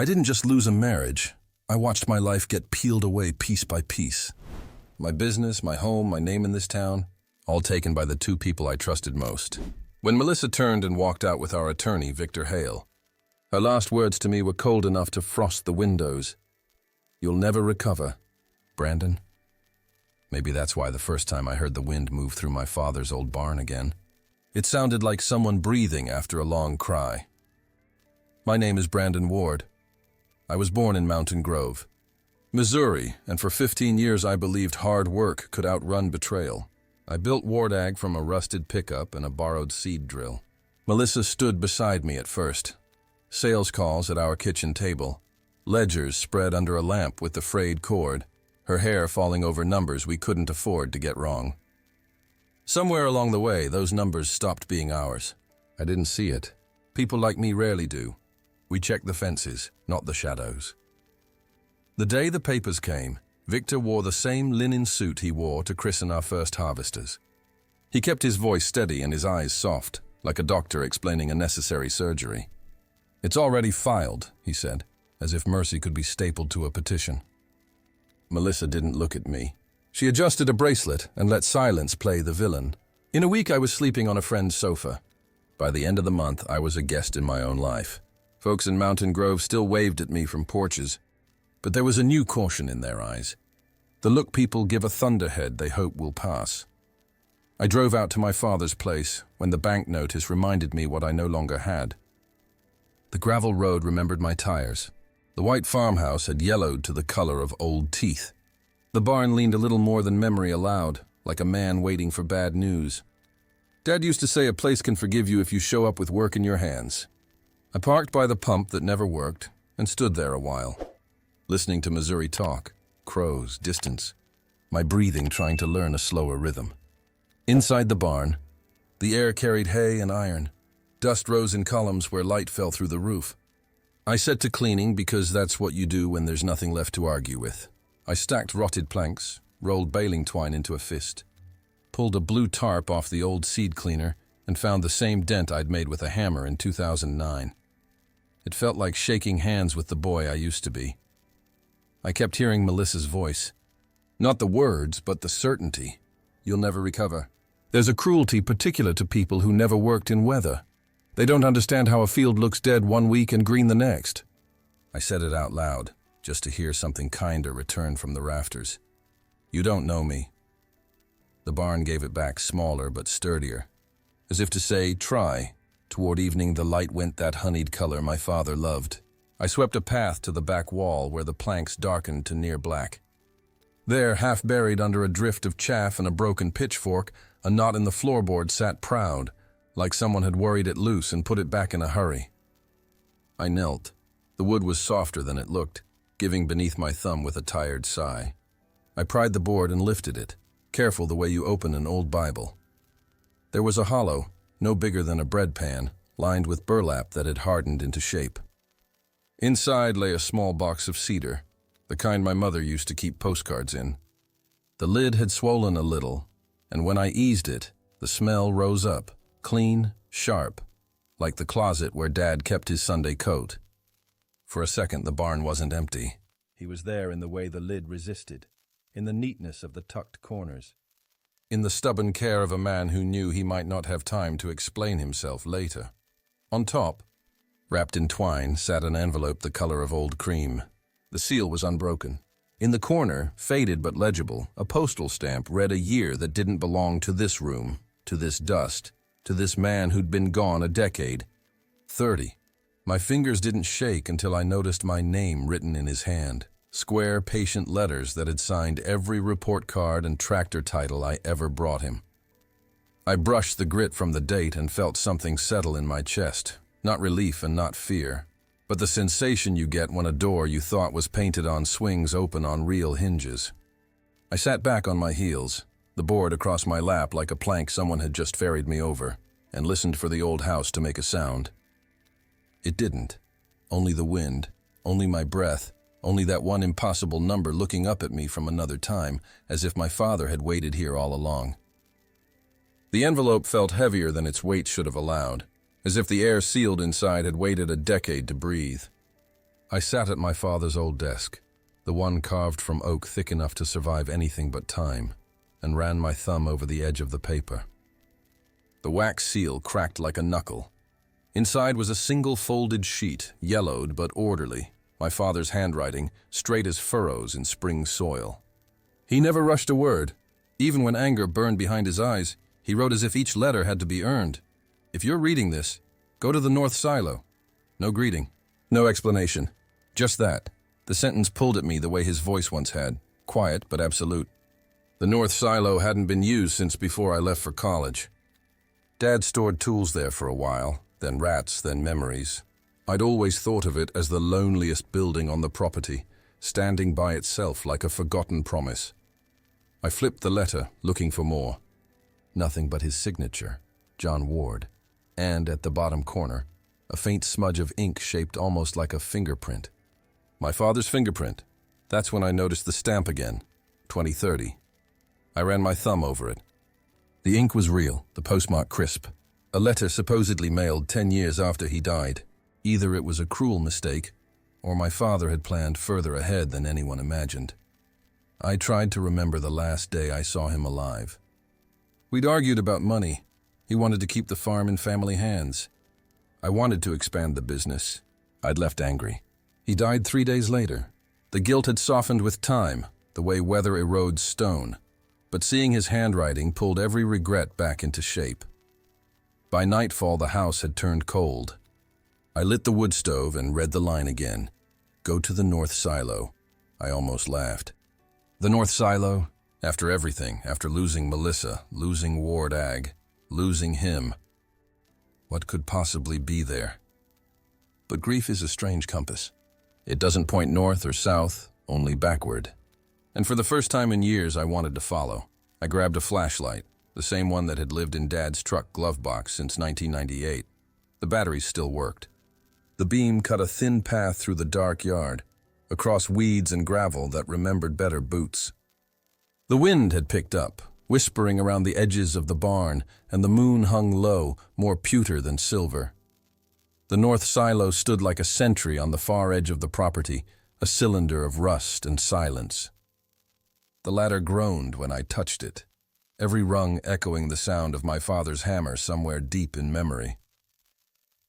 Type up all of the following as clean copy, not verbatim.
I didn't just lose a marriage. I watched my life get peeled away piece by piece. My business, my home, my name in this town, all taken by the two people I trusted most. When Melissa turned and walked out with our attorney, Victor Hale, her last words to me were cold enough to frost the windows. "You'll never recover, Brandon." Maybe that's why the first time I heard the wind move through my father's old barn again, it sounded like someone breathing after a long cry. My name is Brandon Ward. I was born in Mountain Grove, Missouri, and for 15 years I believed hard work could outrun betrayal. I built Ward Ag from a rusted pickup and a borrowed seed drill. Melissa stood beside me at first. Sales calls at our kitchen table, ledgers spread under a lamp with the frayed cord, her hair falling over numbers we couldn't afford to get wrong. Somewhere along the way, those numbers stopped being ours. I didn't see it. People like me rarely do. We check the fences, not the shadows. The day the papers came, Victor wore the same linen suit he wore to christen our first harvesters. He kept his voice steady and his eyes soft, like a doctor explaining a necessary surgery. "It's already filed," he said, as if mercy could be stapled to a petition. Melissa didn't look at me. She adjusted a bracelet and let silence play the villain. In a week, I was sleeping on a friend's sofa. By the end of the month, I was a guest in my own life. Folks in Mountain Grove still waved at me from porches, but there was a new caution in their eyes. The look people give a thunderhead they hope will pass. I drove out to my father's place when the bank notice reminded me what I no longer had. The gravel road remembered my tires. The white farmhouse had yellowed to the color of old teeth. The barn leaned a little more than memory allowed, like a man waiting for bad news. Dad used to say a place can forgive you if you show up with work in your hands. I parked by the pump that never worked and stood there a while, listening to Missouri talk, crows, distance, my breathing trying to learn a slower rhythm. Inside the barn, the air carried hay and iron. Dust rose in columns where light fell through the roof. I set to cleaning because that's what you do when there's nothing left to argue with. I stacked rotted planks, rolled baling twine into a fist, pulled a blue tarp off the old seed cleaner, and found the same dent I'd made with a hammer in 2009. It felt like shaking hands with the boy I used to be. I kept hearing Melissa's voice. Not the words, but the certainty. "You'll never recover." There's a cruelty particular to people who never worked in weather. They don't understand how a field looks dead one week and green the next. I said it out loud, just to hear something kinder return from the rafters. "You don't know me." The barn gave it back smaller but sturdier, as if to say, "Try." Toward evening, the light went that honeyed color my father loved. I swept a path to the back wall where the planks darkened to near black. There, half buried under a drift of chaff and a broken pitchfork, a knot in the floorboard sat proud, like someone had worried it loose and put it back in a hurry. I knelt. The wood was softer than it looked, giving beneath my thumb with a tired sigh. I pried the board and lifted it, careful the way you open an old Bible. There was a hollow, no bigger than a bread pan, lined with burlap that had hardened into shape. Inside lay a small box of cedar, the kind my mother used to keep postcards in. The lid had swollen a little, and when I eased it, the smell rose up, clean, sharp, like the closet where Dad kept his Sunday coat. For a second, the barn wasn't empty. He was there in the way the lid resisted, in the neatness of the tucked corners, in the stubborn care of a man who knew he might not have time to explain himself later. On top, wrapped in twine, sat an envelope the color of old cream. The seal was unbroken. In the corner, faded but legible, a postal stamp read a year that didn't belong to this room, to this dust, to this man who'd been gone a decade. 30. My fingers didn't shake until I noticed my name written in his hand. Square, patient letters that had signed every report card and tractor title I ever brought him. I brushed the grit from the date and felt something settle in my chest. Not relief and not fear, but the sensation you get when a door you thought was painted on swings open on real hinges. I sat back on my heels, the board across my lap like a plank someone had just ferried me over, and listened for the old house to make a sound. It didn't. Only the wind, only my breath, only that one impossible number looking up at me from another time, as if my father had waited here all along. The envelope felt heavier than its weight should have allowed, as if the air sealed inside had waited a decade to breathe. I sat at my father's old desk, the one carved from oak thick enough to survive anything but time, and ran my thumb over the edge of the paper. The wax seal cracked like a knuckle. Inside was a single folded sheet, yellowed but orderly, my father's handwriting, straight as furrows in spring soil. He never rushed a word. Even when anger burned behind his eyes, he wrote as if each letter had to be earned. If you're reading this, go to the North Silo. No greeting, no explanation. Just that. The sentence pulled at me the way his voice once had, quiet but absolute. The North Silo hadn't been used since before I left for college. Dad stored tools there for a while, then rats, then memories. I'd always thought of it as the loneliest building on the property, standing by itself like a forgotten promise. I flipped the letter, looking for more. Nothing but his signature, John Ward, and at the bottom corner, a faint smudge of ink shaped almost like a fingerprint. My father's fingerprint. That's when I noticed the stamp again, 2030. I ran my thumb over it. The ink was real, the postmark crisp. A letter supposedly mailed 10 years after he died. Either it was a cruel mistake, or my father had planned further ahead than anyone imagined. I tried to remember the last day I saw him alive. We'd argued about money. He wanted to keep the farm in family hands. I wanted to expand the business. I'd left angry. He died 3 days later. The guilt had softened with time, the way weather erodes stone. But seeing his handwriting pulled every regret back into shape. By nightfall, the house had turned cold. I lit the wood stove and read the line again. Go to the North Silo. I almost laughed. The North Silo? After everything, after losing Melissa, losing Ward Ag, losing him. What could possibly be there? But grief is a strange compass. It doesn't point north or south, only backward. And for the first time in years, I wanted to follow. I grabbed a flashlight, the same one that had lived in Dad's truck glove box since 1998. The batteries still worked. The beam cut a thin path through the dark yard, across weeds and gravel that remembered better boots. The wind had picked up, whispering around the edges of the barn, and the moon hung low, more pewter than silver. The North Silo stood like a sentry on the far edge of the property, a cylinder of rust and silence. The ladder groaned when I touched it, every rung echoing the sound of my father's hammer somewhere deep in memory.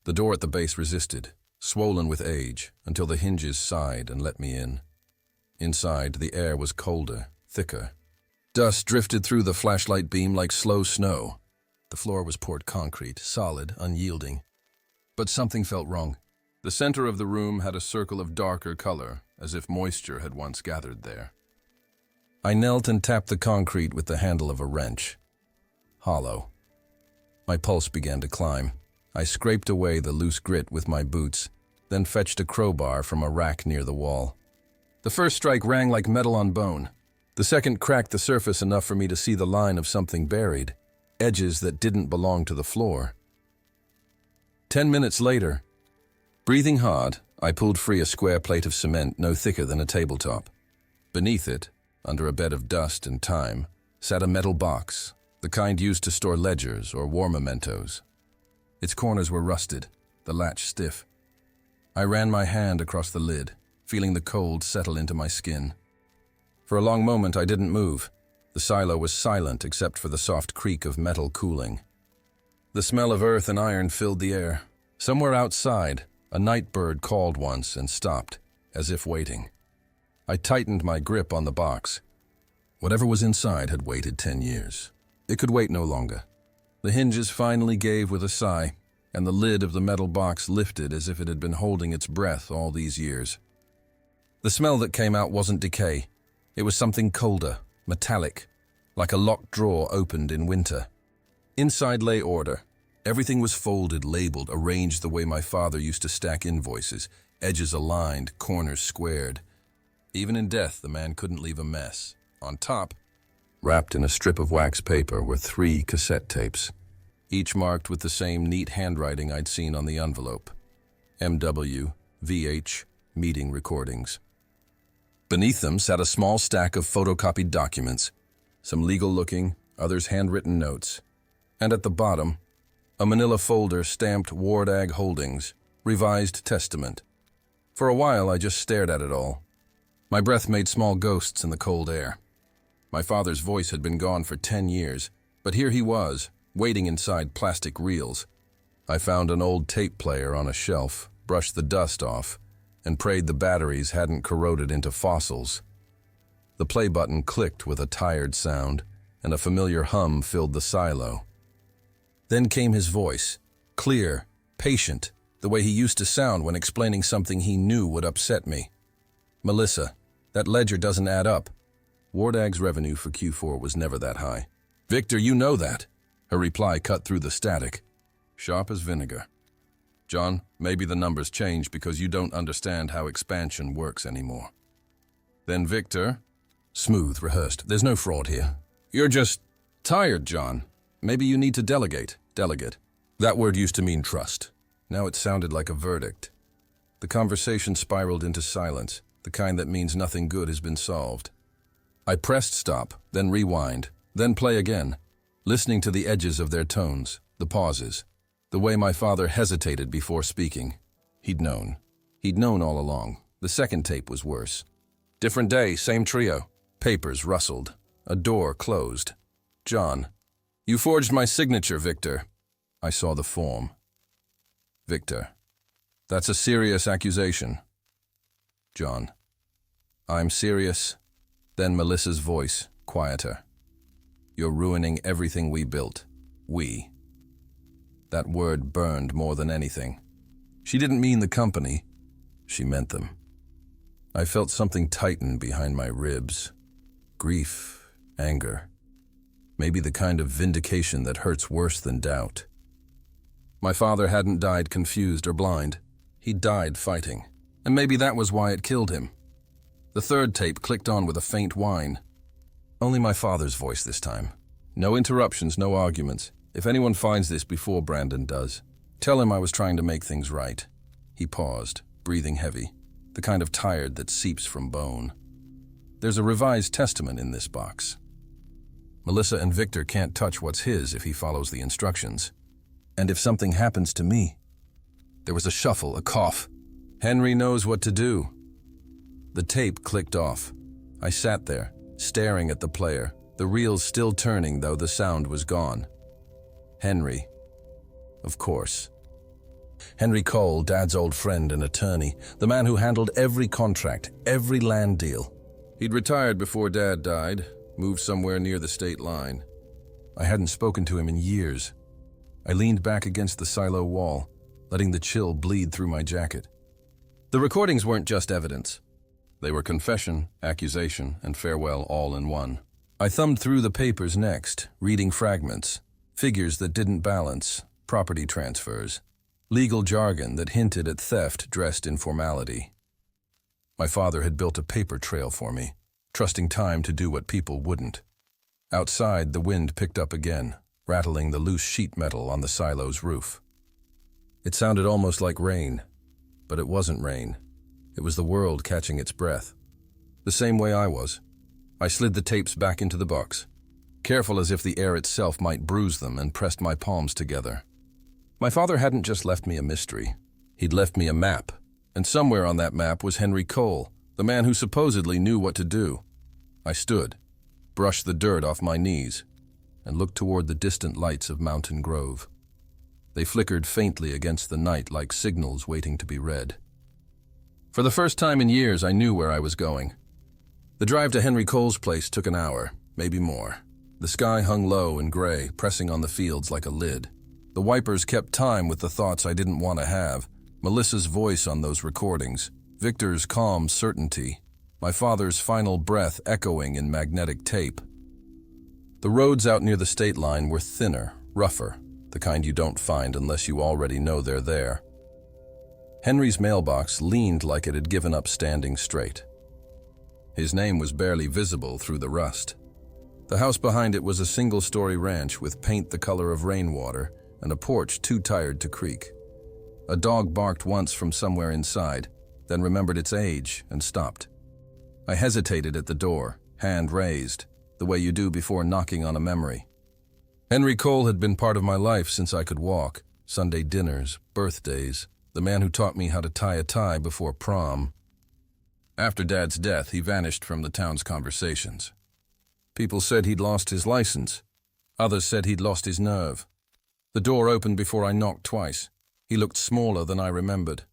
The door at the base resisted, swollen with age, until the hinges sighed and let me in. Inside, the air was colder, thicker. Dust drifted through the flashlight beam like slow snow. The floor was poured concrete, solid, unyielding. But something felt wrong. The center of the room had a circle of darker color, as if moisture had once gathered there. I knelt and tapped the concrete with the handle of a wrench. Hollow. My pulse began to climb. I scraped away the loose grit with my boots, then fetched a crowbar from a rack near the wall. The first strike rang like metal on bone. The second cracked the surface enough for me to see the line of something buried, edges that didn't belong to the floor. 10 minutes later, breathing hard, I pulled free a square plate of cement no thicker than a tabletop. Beneath it, under a bed of dust and time, sat a metal box, the kind used to store ledgers or war mementos. Its corners were rusted, the latch stiff. I ran my hand across the lid, feeling the cold settle into my skin. For a long moment I didn't move. The silo was silent except for the soft creak of metal cooling. The smell of earth and iron filled the air. Somewhere outside, a night bird called once and stopped, as if waiting. I tightened my grip on the box. Whatever was inside had waited 10 years. It could wait no longer. The hinges finally gave with a sigh, and the lid of the metal box lifted as if it had been holding its breath all these years. The smell that came out wasn't decay. It was something colder, metallic, like a locked drawer opened in winter. Inside lay order. Everything was folded, labeled, arranged the way my father used to stack invoices, edges aligned, corners squared. Even in death, the man couldn't leave a mess. On top, wrapped in a strip of wax paper, were 3 cassette tapes, each marked with the same neat handwriting I'd seen on the envelope. MW, VH, meeting recordings. Beneath them sat a small stack of photocopied documents, some legal-looking, others handwritten notes. And at the bottom, a manila folder stamped Ward Ag Holdings, Revised Testament. For a while, I just stared at it all. My breath made small ghosts in the cold air. My father's voice had been gone for 10 years, but here he was, waiting inside plastic reels. I found an old tape player on a shelf, brushed the dust off, and prayed the batteries hadn't corroded into fossils. The play button clicked with a tired sound, and a familiar hum filled the silo. Then came his voice, clear, patient, the way he used to sound when explaining something he knew would upset me. "Melissa, that ledger doesn't add up." Wardag's revenue for Q4 was never that high. "Victor, you know that." Her reply cut through the static. Sharp as vinegar. "John, maybe the numbers changed because you don't understand how expansion works anymore." Then Victor, smooth, rehearsed. "There's no fraud here. You're just tired, John. Maybe you need to delegate." Delegate. That word used to mean trust. Now it sounded like a verdict. The conversation spiraled into silence, the kind that means nothing good has been solved. I pressed stop, then rewind, then play again, listening to the edges of their tones, the pauses, the way my father hesitated before speaking. He'd known. He'd known all along. The second tape was worse. Different day, same trio. Papers rustled. A door closed. "John, you forged my signature, Victor." I saw the form. "Victor, that's a serious accusation." "John, I'm serious." Then Melissa's voice, quieter. "You're ruining everything we built. We." That word burned more than anything. She didn't mean the company. She meant them. I felt something tighten behind my ribs. Grief, anger. Maybe the kind of vindication that hurts worse than doubt. My father hadn't died confused or blind. He died fighting. And maybe that was why it killed him. The third tape clicked on with a faint whine. Only my father's voice this time. No interruptions, no arguments. "If anyone finds this before Brandon does, tell him I was trying to make things right." He paused, breathing heavy, the kind of tired that seeps from bone. "There's a revised testament in this box. Melissa and Victor can't touch what's his if he follows the instructions. And if something happens to me..." There was a shuffle, a cough. "Henry knows what to do." The tape clicked off. I sat there, staring at the player, the reels still turning though the sound was gone. Henry. Of course. Henry Cole, Dad's old friend and attorney, the man who handled every contract, every land deal. He'd retired before Dad died, moved somewhere near the state line. I hadn't spoken to him in years. I leaned back against the silo wall, letting the chill bleed through my jacket. The recordings weren't just evidence. They were confession, accusation, and farewell all in one. I thumbed through the papers next, reading fragments, figures that didn't balance, property transfers, legal jargon that hinted at theft dressed in formality. My father had built a paper trail for me, trusting time to do what people wouldn't. Outside, the wind picked up again, rattling the loose sheet metal on the silo's roof. It sounded almost like rain, but it wasn't rain. It was the world catching its breath. The same way I was. I slid the tapes back into the box, careful as if the air itself might bruise them, and pressed my palms together. My father hadn't just left me a mystery. He'd left me a map, and somewhere on that map was Henry Cole, the man who supposedly knew what to do. I stood, brushed the dirt off my knees, and looked toward the distant lights of Mountain Grove. They flickered faintly against the night like signals waiting to be read. For the first time in years, I knew where I was going. The drive to Henry Cole's place took an hour, maybe more. The sky hung low and gray, pressing on the fields like a lid. The wipers kept time with the thoughts I didn't want to have. Melissa's voice on those recordings, Victor's calm certainty, my father's final breath echoing in magnetic tape. The roads out near the state line were thinner, rougher, the kind you don't find unless you already know they're there. Henry's mailbox leaned like it had given up standing straight. His name was barely visible through the rust. The house behind it was a single-story ranch with paint the color of rainwater and a porch too tired to creak. A dog barked once from somewhere inside, then remembered its age and stopped. I hesitated at the door, hand raised, the way you do before knocking on a memory. Henry Cole had been part of my life since I could walk. Sunday dinners, birthdays, the man who taught me how to tie a tie before prom. After Dad's death, he vanished from the town's conversations. People said he'd lost his license. Others said he'd lost his nerve. The door opened before I knocked twice. He looked smaller than I remembered.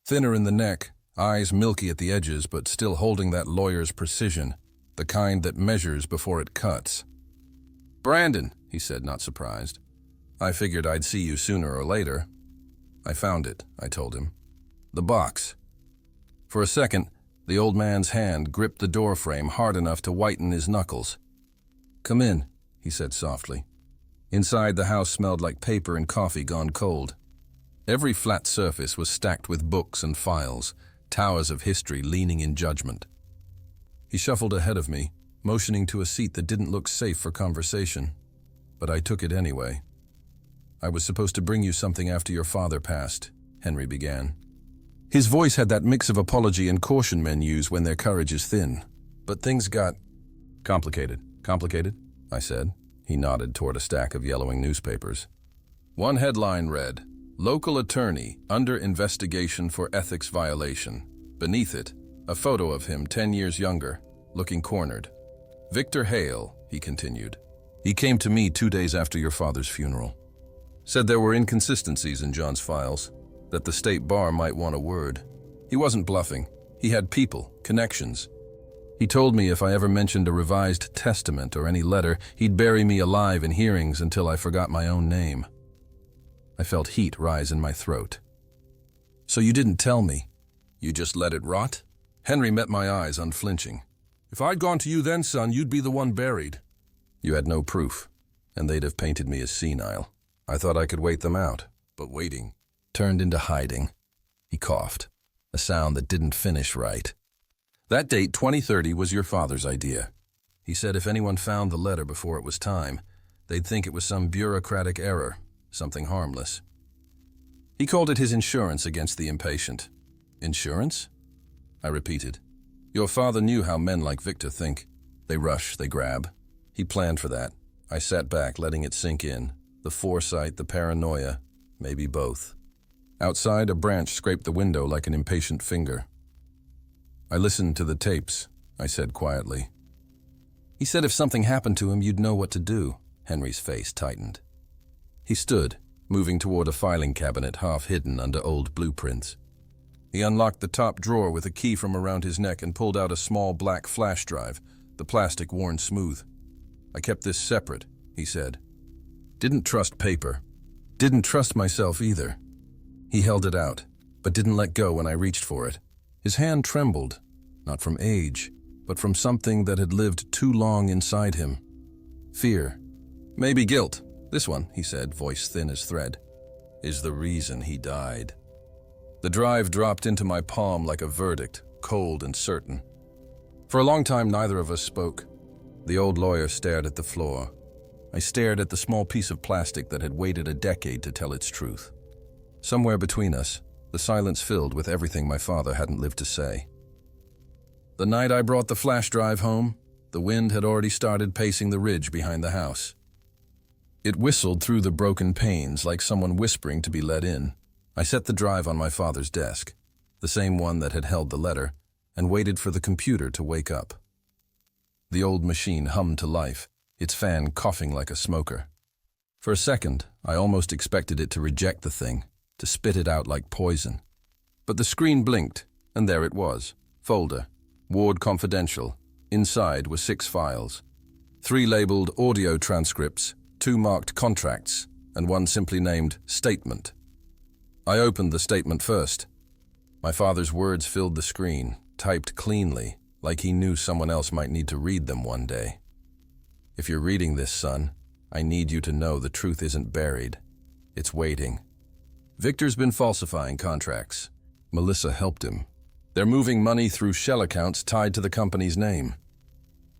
Thinner in the neck, eyes milky at the edges, but still holding that lawyer's precision, the kind that measures before it cuts. "Brandon," he said, not surprised. "I figured I'd see you sooner or later." "I found it," I told him. "The box." For a second, the old man's hand gripped the door frame hard enough to whiten his knuckles. "Come in," he said softly. Inside, the house smelled like paper and coffee gone cold. Every flat surface was stacked with books and files, towers of history leaning in judgment. He shuffled ahead of me, motioning to a seat that didn't look safe for conversation, but I took it anyway. "I was supposed to bring you something after your father passed," Henry began. His voice had that mix of apology and caution men use when their courage is thin. "But things got complicated." "Complicated?" I said. He nodded toward a stack of yellowing newspapers. One headline read, "Local attorney under investigation for ethics violation." Beneath it, a photo of him 10 years younger, looking cornered. "Victor Hale," he continued. "He came to me 2 days after your father's funeral. Said there were inconsistencies in John's files, that the state bar might want a word. He wasn't bluffing. He had people, connections. He told me if I ever mentioned a revised testament or any letter, he'd bury me alive in hearings until I forgot my own name." I felt heat rise in my throat. "So you didn't tell me? You just let it rot?" Henry met my eyes, unflinching. "If I'd gone to you then, son, you'd be the one buried." "You had no proof, and they'd have painted me as senile. I thought I could wait them out, but waiting turned into hiding." He coughed, a sound that didn't finish right. "That date, 2030, was your father's idea. He said if anyone found the letter before it was time, they'd think it was some bureaucratic error, something harmless. He called it his insurance against the impatient." "Insurance?" I repeated. "Your father knew how men like Victor think. They rush, they grab. He planned for that." I sat back, letting it sink in. The foresight, the paranoia, maybe both. Outside, a branch scraped the window like an impatient finger. "I listened to the tapes," I said quietly. "He said if something happened to him, you'd know what to do." Henry's face tightened. He stood, moving toward a filing cabinet half hidden under old blueprints. He unlocked the top drawer with a key from around his neck and pulled out a small black flash drive, the plastic worn smooth. "I kept this separate," he said. "Didn't trust paper. Didn't trust myself either." He held it out, but didn't let go when I reached for it. His hand trembled, not from age, but from something that had lived too long inside him. Fear. "Maybe guilt. This one," he said, voice thin as thread, "is the reason he died." The drive dropped into my palm like a verdict, cold and certain. For a long time, neither of us spoke. The old lawyer stared at the floor. I stared at the small piece of plastic that had waited a decade to tell its truth. Somewhere between us, the silence filled with everything my father hadn't lived to say. The night I brought the flash drive home, the wind had already started pacing the ridge behind the house. It whistled through the broken panes like someone whispering to be let in. I set the drive on my father's desk, the same one that had held the letter, and waited for the computer to wake up. The old machine hummed to life, its fan coughing like a smoker. For a second, I almost expected it to reject the thing, to spit it out like poison. But the screen blinked, and there it was. Folder, Ward Confidential. Inside were 6 files. 3 labeled audio transcripts, 2 marked contracts, and 1 simply named statement. I opened the statement first. My father's words filled the screen, typed cleanly, like he knew someone else might need to read them one day. "If you're reading this, son, I need you to know the truth isn't buried. It's waiting. Victor's been falsifying contracts. Melissa helped him. They're moving money through shell accounts tied to the company's name.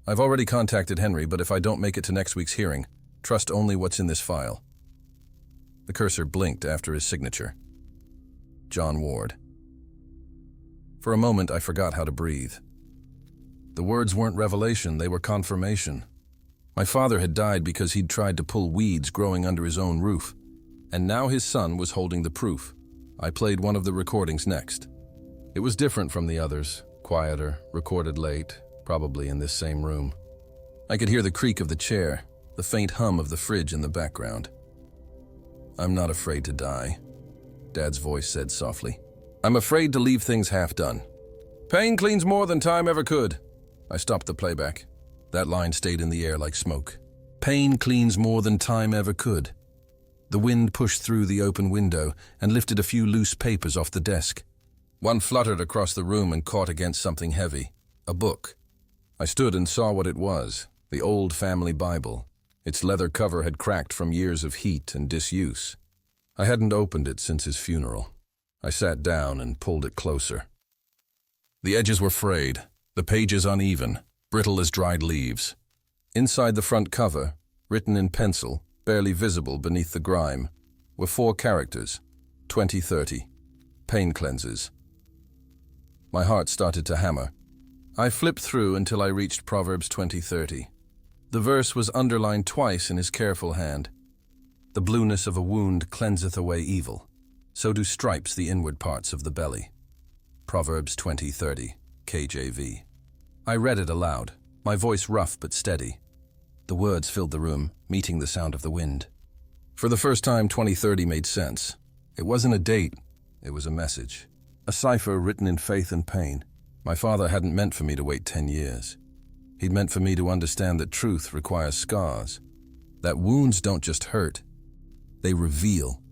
I've already contacted Henry, but if I don't make it to next week's hearing, trust only what's in this file." The cursor blinked after his signature. John Ward. For a moment, I forgot how to breathe. The words weren't revelation, they were confirmation. My father had died because he'd tried to pull weeds growing under his own roof, and now his son was holding the proof, I played one of the recordings next. It was different from the others, quieter, recorded late, probably in this same room. I could hear the creak of the chair, the faint hum of the fridge in the background. "I'm not afraid to die," Dad's voice said softly. "I'm afraid to leave things half done. Pain cleans more than time ever could." I stopped the playback. That line stayed in the air like smoke. Pain cleans more than time ever could. The wind pushed through the open window and lifted a few loose papers off the desk. One fluttered across the room and caught against something heavy, a book. I stood and saw what it was, the old family Bible. Its leather cover had cracked from years of heat and disuse. I hadn't opened it since his funeral. I sat down and pulled it closer. The edges were frayed, the pages uneven, brittle as dried leaves. Inside the front cover, written in pencil, barely visible beneath the grime, were 4 characters, 2030, pain cleansers. My heart started to hammer. I flipped through until I reached Proverbs 20:30. The verse was underlined twice in his careful hand. "The blueness of a wound cleanseth away evil, so do stripes the inward parts of the belly." Proverbs 20:30, KJV. I read it aloud, my voice rough but steady. The words filled the room, meeting the sound of the wind. For the first time, 2030 made sense. It wasn't a date, it was a message. A cipher written in faith and pain. My father hadn't meant for me to wait 10 years. He'd meant for me to understand that truth requires scars. That wounds don't just hurt, they reveal.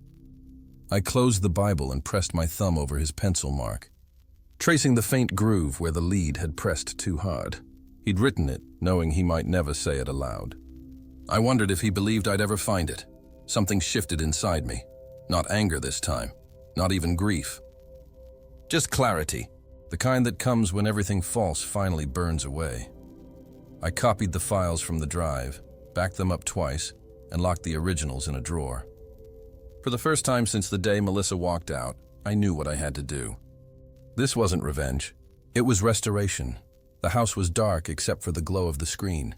I closed the Bible and pressed my thumb over his pencil mark, tracing the faint groove where the lead had pressed too hard. He'd written it, knowing he might never say it aloud. I wondered if he believed I'd ever find it. Something shifted inside me. Not anger this time, not even grief. Just clarity, the kind that comes when everything false finally burns away. I copied the files from the drive, backed them up twice, and locked the originals in a drawer. For the first time since the day Melissa walked out, I knew what I had to do. This wasn't revenge. It was restoration. The house was dark except for the glow of the screen.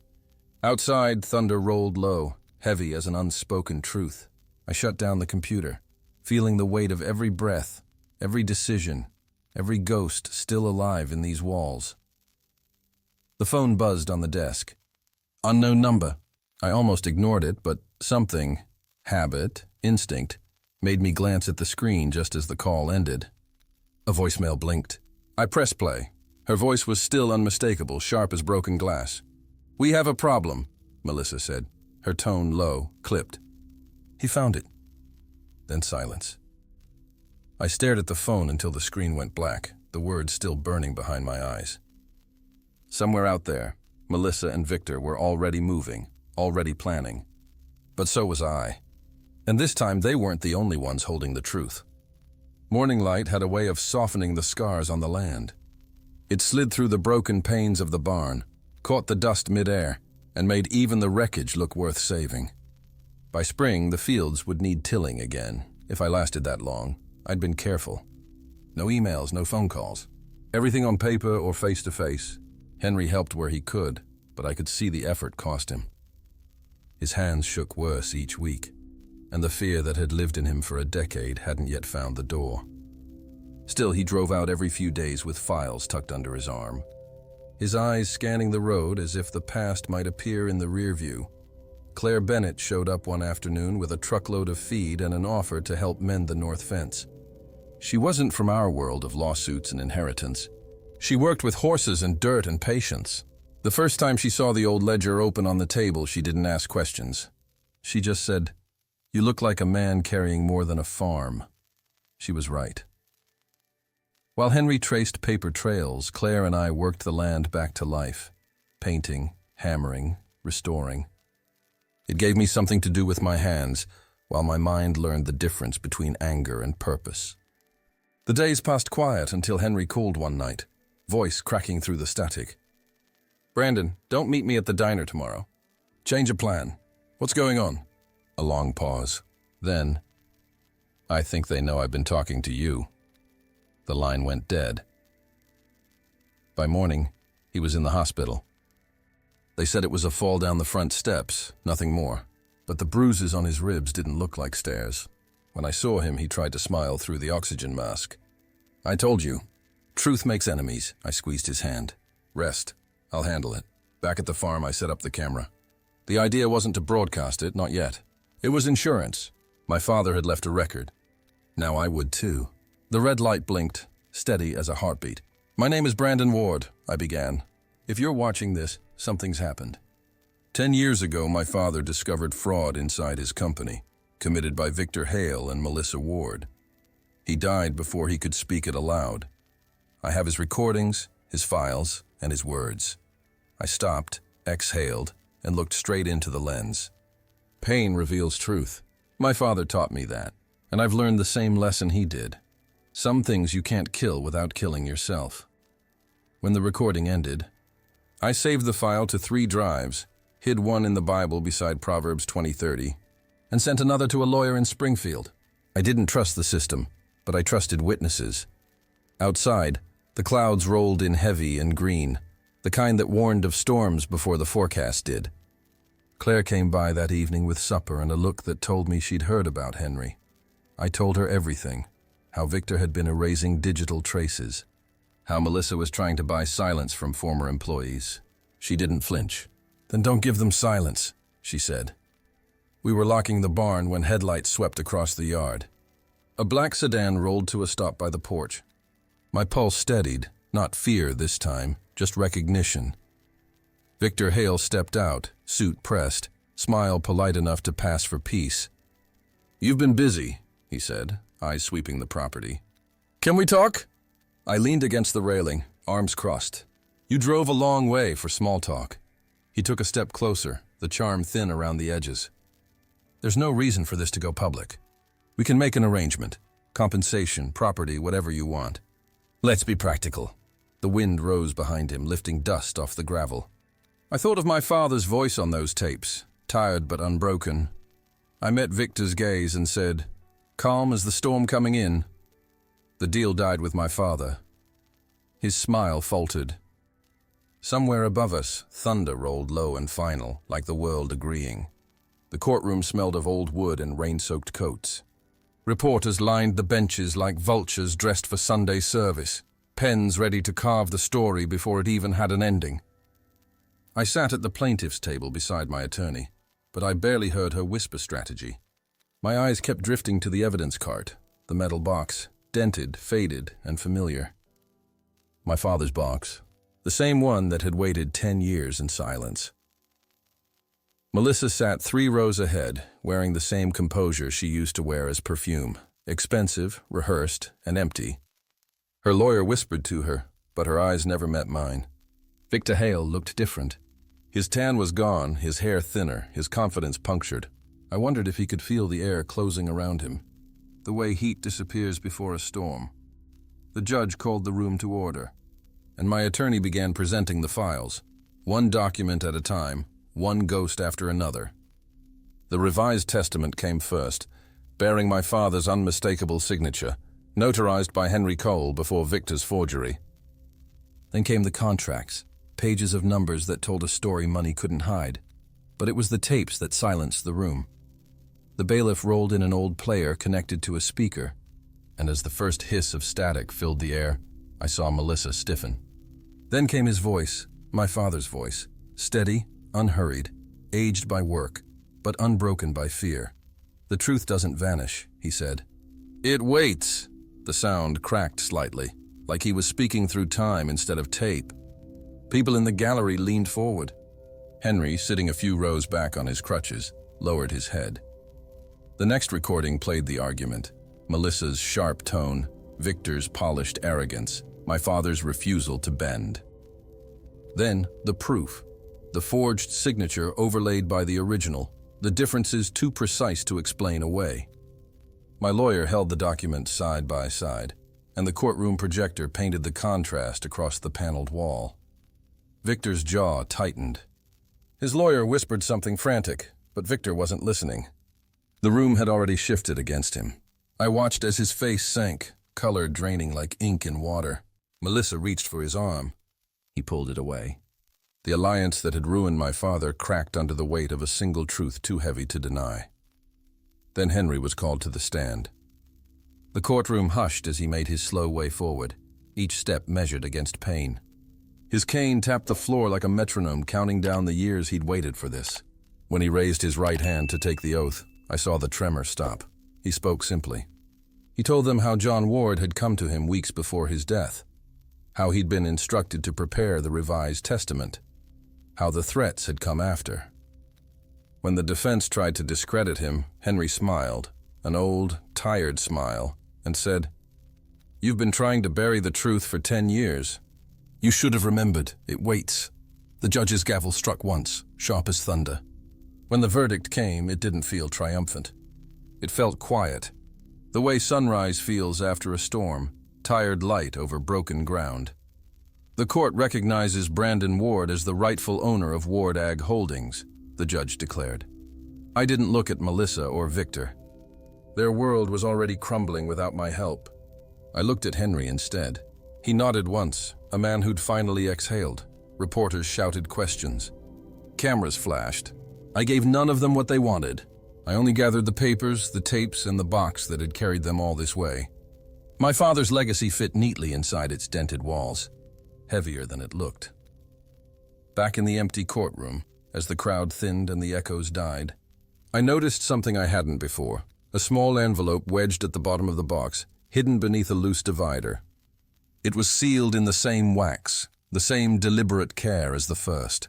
Outside, thunder rolled low, heavy as an unspoken truth. I shut down the computer, feeling the weight of every breath, every decision, every ghost still alive in these walls. The phone buzzed on the desk. Unknown number. I almost ignored it, but something, habit, instinct, made me glance at the screen just as the call ended. A voicemail blinked. I pressed play. Her voice was still unmistakable, sharp as broken glass. "We have a problem," Melissa said, her tone low, clipped. "He found it." Then silence. I stared at the phone until the screen went black, the words still burning behind my eyes. Somewhere out there, Melissa and Victor were already moving, already planning. But so was I. And this time they weren't the only ones holding the truth. Morning light had a way of softening the scars on the land. It slid through the broken panes of the barn, caught the dust midair, and made even the wreckage look worth saving. By spring, the fields would need tilling again. If I lasted that long, I'd been careful. No emails, no phone calls. Everything on paper or face-to-face. Henry helped where he could, but I could see the effort cost him. His hands shook worse each week, and the fear that had lived in him for a decade hadn't yet found the door. Still, he drove out every few days with files tucked under his arm, his eyes scanning the road as if the past might appear in the rear view. Claire Bennett showed up one afternoon with a truckload of feed and an offer to help mend the north fence. She wasn't from our world of lawsuits and inheritance. She worked with horses and dirt and patience. The first time she saw the old ledger open on the table, she didn't ask questions. She just said, "You look like a man carrying more than a farm." She was right. While Henry traced paper trails, Claire and I worked the land back to life, painting, hammering, restoring. It gave me something to do with my hands, while my mind learned the difference between anger and purpose. The days passed quiet until Henry called one night, voice cracking through the static. "Brandon, don't meet me at the diner tomorrow. Change of plan. What's going on?" A long pause. Then, "I think they know I've been talking to you." The line went dead. By morning, he was in the hospital. They said it was a fall down the front steps, nothing more. But the bruises on his ribs didn't look like stairs. When I saw him, he tried to smile through the oxygen mask. "I told you. Truth makes enemies." I squeezed his hand. "Rest. I'll handle it." Back at the farm, I set up the camera. The idea wasn't to broadcast it, not yet. It was insurance. My father had left a record. Now I would too. The red light blinked, steady as a heartbeat. "My name is Brandon Ward," I began. "If you're watching this, something's happened. 10 years ago, my father discovered fraud inside his company, committed by Victor Hale and Melissa Ward. He died before he could speak it aloud. I have his recordings, his files, and his words." I stopped, exhaled, and looked straight into the lens. Pain reveals truth. My father taught me that, and I've learned the same lesson he did. Some things you can't kill without killing yourself. When the recording ended, I saved the file to 3 drives, hid one in the Bible beside Proverbs 20:30, and sent another to a lawyer in Springfield. I didn't trust the system, but I trusted witnesses. Outside, the clouds rolled in heavy and green, the kind that warned of storms before the forecast did. Claire came by that evening with supper and a look that told me she'd heard about Henry. I told her everything, how Victor had been erasing digital traces, how Melissa was trying to buy silence from former employees. She didn't flinch. "Then don't give them silence," she said. We were locking the barn when headlights swept across the yard. A black sedan rolled to a stop by the porch. My pulse steadied, not fear this time, just recognition. Victor Hale stepped out, suit pressed, smile polite enough to pass for peace. "You've been busy," he said, eyes sweeping the property. "Can we talk?" I leaned against the railing, arms crossed. "You drove a long way for small talk." He took a step closer, the charm thin around the edges. "There's no reason for this to go public. We can make an arrangement. Compensation, property, whatever you want. Let's be practical." The wind rose behind him, lifting dust off the gravel. I thought of my father's voice on those tapes, tired but unbroken. I met Victor's gaze and said, "Calm as the storm coming in." The deal died with my father. His smile faltered. Somewhere above us, thunder rolled low and final, like the world agreeing. The courtroom smelled of old wood and rain-soaked coats. Reporters lined the benches like vultures dressed for Sunday service, pens ready to carve the story before it even had an ending. I sat at the plaintiff's table beside my attorney, but I barely heard her whisper strategy. My eyes kept drifting to the evidence cart, the metal box, dented, faded, and familiar. My father's box, the same one that had waited 10 years in silence. Melissa sat 3 rows ahead, wearing the same composure she used to wear as perfume, expensive, rehearsed, and empty. Her lawyer whispered to her, but her eyes never met mine. Victor Hale looked different. His tan was gone, his hair thinner, his confidence punctured. I wondered if he could feel the air closing around him, the way heat disappears before a storm. The judge called the room to order, and my attorney began presenting the files, one document at a time, one ghost after another. The revised testament came first, bearing my father's unmistakable signature, notarized by Henry Cole before Victor's forgery. Then came the contracts, pages of numbers that told a story money couldn't hide. But it was the tapes that silenced the room. The bailiff rolled in an old player connected to a speaker, and as the first hiss of static filled the air, I saw Melissa stiffen. Then came his voice, my father's voice, steady, unhurried, aged by work, but unbroken by fear. "The truth doesn't vanish," he said. "It waits." The sound cracked slightly, like he was speaking through time instead of tape. People in the gallery leaned forward. Henry, sitting a few rows back on his crutches, lowered his head. The next recording played the argument. Melissa's sharp tone, Victor's polished arrogance, my father's refusal to bend. Then, the proof. The forged signature overlaid by the original, the differences too precise to explain away. My lawyer held the documents side by side, and the courtroom projector painted the contrast across the paneled wall. Victor's jaw tightened. His lawyer whispered something frantic, but Victor wasn't listening. The room had already shifted against him. I watched as his face sank, color draining like ink in water. Melissa reached for his arm. He pulled it away. The alliance that had ruined my father cracked under the weight of a single truth too heavy to deny. Then Henry was called to the stand. The courtroom hushed as he made his slow way forward, each step measured against pain. His cane tapped the floor like a metronome, counting down the years he'd waited for this. When he raised his right hand to take the oath, I saw the tremor stop. He spoke simply. He told them how John Ward had come to him weeks before his death, how he'd been instructed to prepare the revised testament, how the threats had come after. When the defense tried to discredit him, Henry smiled, an old, tired smile, and said, "You've been trying to bury the truth for 10 years. You should have remembered, it waits." The judge's gavel struck once, sharp as thunder. When the verdict came, it didn't feel triumphant. It felt quiet, the way sunrise feels after a storm, tired light over broken ground. The court recognizes Brandon Ward as the rightful owner of Ward Ag Holdings, the judge declared. I didn't look at Melissa or Victor. Their world was already crumbling without my help. I looked at Henry instead. He nodded once, a man who'd finally exhaled. Reporters shouted questions. Cameras flashed. I gave none of them what they wanted. I only gathered the papers, the tapes, and the box that had carried them all this way. My father's legacy fit neatly inside its dented walls, heavier than it looked. Back in the empty courtroom, as the crowd thinned and the echoes died, I noticed something I hadn't before, a small envelope wedged at the bottom of the box, hidden beneath a loose divider. It was sealed in the same wax, the same deliberate care as the first.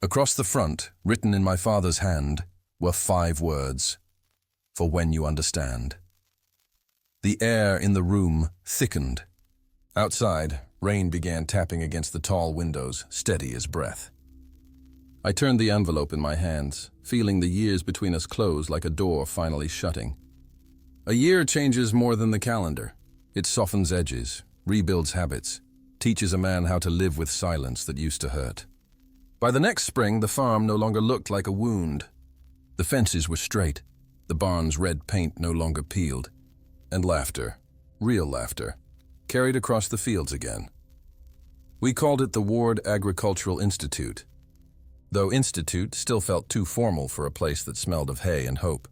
Across the front, written in my father's hand, were 5 words, "For when you understand." The air in the room thickened. Outside, rain began tapping against the tall windows, steady as breath. I turned the envelope in my hands, feeling the years between us close like a door finally shutting. A year changes more than the calendar. It softens edges, rebuilds habits, teaches a man how to live with silence that used to hurt. By the next spring, the farm no longer looked like a wound. The fences were straight, the barn's red paint no longer peeled, and laughter, real laughter, carried across the fields again. We called it the Ward Agricultural Institute, though institute still felt too formal for a place that smelled of hay and hope.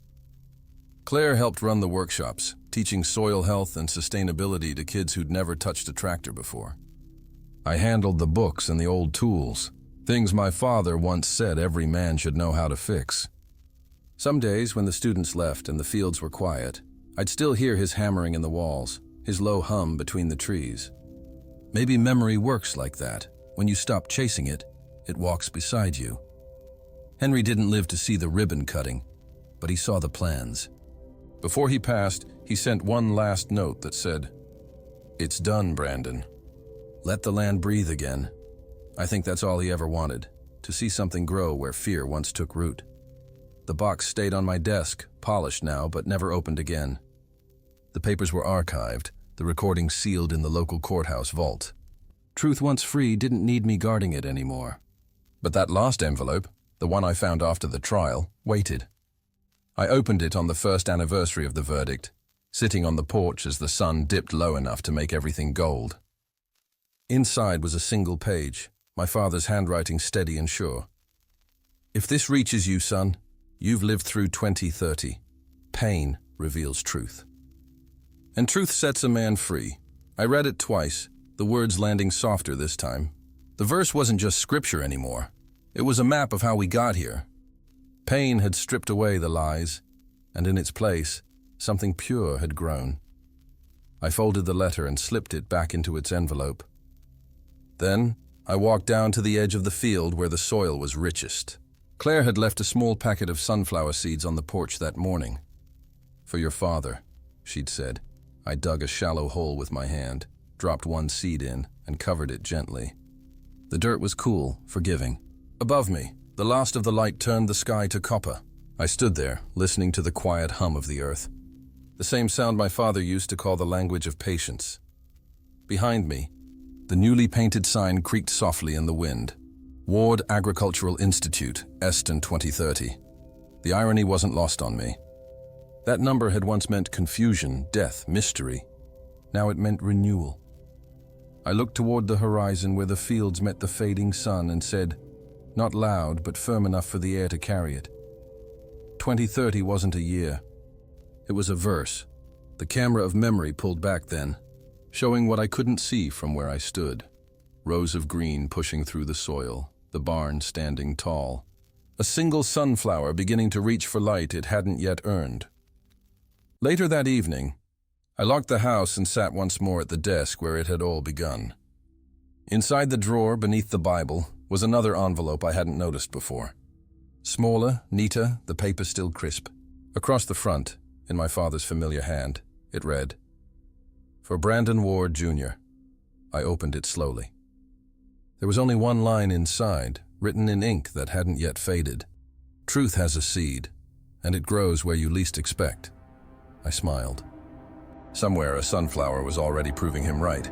Claire helped run the workshops, teaching soil health and sustainability to kids who'd never touched a tractor before. I handled the books and the old tools, things my father once said every man should know how to fix. Some days when the students left and the fields were quiet, I'd still hear his hammering in the walls, his low hum between the trees. Maybe memory works like that. When you stop chasing it, it walks beside you. Henry didn't live to see the ribbon cutting, but he saw the plans. Before he passed, he sent one last note that said, "It's done, Brandon. Let the land breathe again." I think that's all he ever wanted, to see something grow where fear once took root. The box stayed on my desk, polished now, but never opened again. The papers were archived, the recordings sealed in the local courthouse vault. Truth once free didn't need me guarding it anymore. But that last envelope, the one I found after the trial, waited. I opened it on the first anniversary of the verdict, sitting on the porch as the sun dipped low enough to make everything gold. Inside was a single page, my father's handwriting steady and sure. "If this reaches you, son, you've lived through 2030. Pain reveals truth. And truth sets a man free." I read it twice, the words landing softer this time. The verse wasn't just scripture anymore. It was a map of how we got here. Pain had stripped away the lies, and in its place, something pure had grown. I folded the letter and slipped it back into its envelope. Then, I walked down to the edge of the field where the soil was richest. Claire had left a small packet of sunflower seeds on the porch that morning. "For your father," she'd said. I dug a shallow hole with my hand, dropped one seed in, and covered it gently. The dirt was cool, forgiving. Above me, the last of the light turned the sky to copper. I stood there, listening to the quiet hum of the earth, the same sound my father used to call the language of patience. Behind me, the newly painted sign creaked softly in the wind. Ward Agricultural Institute, Eston 2030. The irony wasn't lost on me. That number had once meant confusion, death, mystery. Now it meant renewal. I looked toward the horizon where the fields met the fading sun and said, not loud but firm enough for the air to carry it, 2030 wasn't a year, It was a verse, the camera of memory pulled back then, showing what I couldn't see from where I stood. Rows of green pushing through the soil, the barn standing tall. A single sunflower beginning to reach for light it hadn't yet earned. Later that evening, I locked the house and sat once more at the desk where it had all begun. Inside the drawer beneath the Bible was another envelope I hadn't noticed before. Smaller, neater, the paper still crisp. Across the front, in my father's familiar hand, it read, "For Brandon Ward, Jr." I opened it slowly. There was only one line inside, written in ink that hadn't yet faded. "Truth has a seed, and it grows where you least expect." I smiled. Somewhere a sunflower was already proving him right.